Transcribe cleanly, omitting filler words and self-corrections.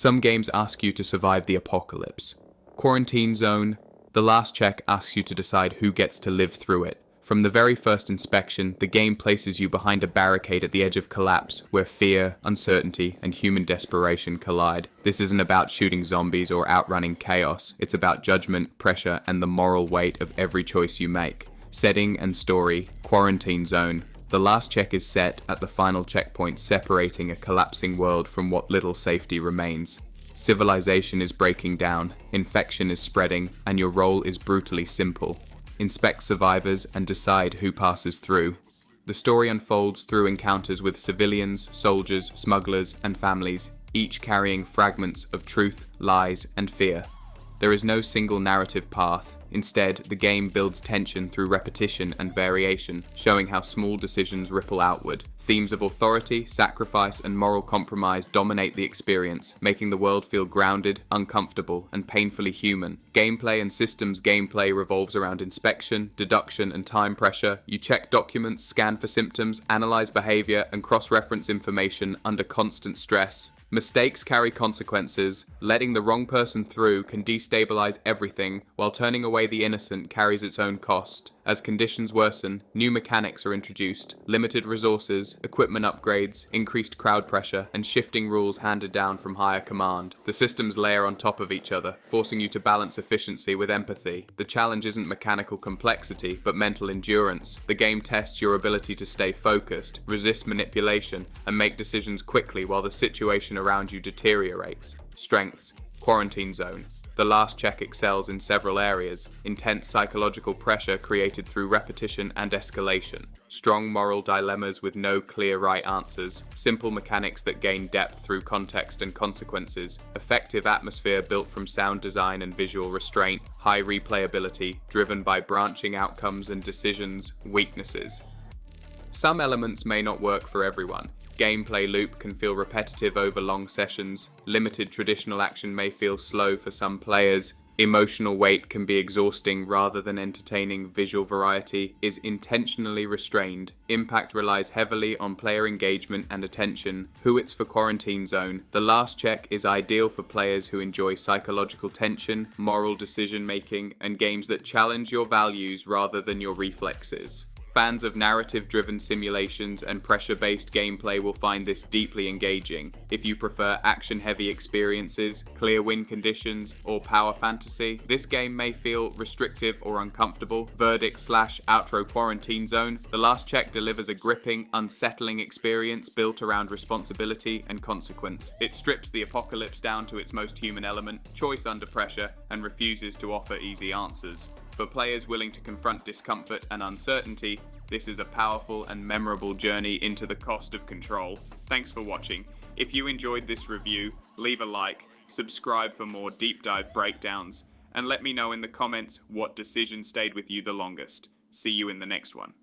Some games ask you to survive the apocalypse. Quarantine Zone, the last check asks you to decide who gets to live through it. From the very first inspection, the game places you behind a barricade at the edge of collapse, where fear, uncertainty, and human desperation collide. This isn't about shooting zombies or outrunning chaos. It's about judgment, pressure, and the moral weight of every choice you make. Setting and story, Quarantine Zone. The last check is set at the final checkpoint, separating a collapsing world from what little safety remains. Civilization is breaking down, infection is spreading, and your role is brutally simple. Inspect survivors and decide who passes through. The story unfolds through encounters with civilians, soldiers, smugglers, and families, each carrying fragments of truth, lies, and fear. There is no single narrative path. Instead, the game builds tension through repetition and variation, showing how small decisions ripple outward. Themes of authority, sacrifice, and moral compromise dominate the experience, making the world feel grounded, uncomfortable, and painfully human. Gameplay and systems gameplay revolves around inspection, deduction, and time pressure. You check documents, scan for symptoms, analyze behavior, and cross-reference information under constant stress. Mistakes carry consequences. Letting the wrong person through can destabilize everything, while turning away the innocent carries its own cost. As conditions worsen, new mechanics are introduced, limited resources, equipment upgrades, increased crowd pressure, and shifting rules handed down from higher command. The systems layer on top of each other, forcing you to balance efficiency with empathy. The challenge isn't mechanical complexity, but mental endurance. The game tests your ability to stay focused, resist manipulation, and make decisions quickly while the situation around you deteriorates. Strengths: Quarantine Zone. The last check excels in several areas. Intense psychological pressure created through repetition and escalation. Strong moral dilemmas with no clear right answers. Simple mechanics that gain depth through context and consequences. Effective atmosphere built from sound design and visual restraint. High replayability, driven by branching outcomes and decisions. Weaknesses: some elements may not work for everyone. Gameplay loop can feel repetitive over long sessions. Limited traditional action may feel slow for some players. Emotional weight can be exhausting rather than entertaining. Visual variety is intentionally restrained. Impact relies heavily on player engagement and attention. Who it's for Quarantine Zone. The last check is ideal for players who enjoy psychological tension, moral decision making, and games that challenge your values rather than your reflexes. Fans of narrative-driven simulations and pressure-based gameplay will find this deeply engaging. If you prefer action-heavy experiences, clear win conditions, or power fantasy, this game may feel restrictive or uncomfortable. Verdict/outro Quarantine Zone. The last check delivers a gripping, unsettling experience built around responsibility and consequence. It strips the apocalypse down to its most human element, choice under pressure, and refuses to offer easy answers. For players willing to confront discomfort and uncertainty, this is a powerful and memorable journey into the cost of control. Thanks for watching. If you enjoyed this review, leave a like, subscribe for more deep dive breakdowns, and let me know in the comments what decision stayed with you the longest. See you in the next one.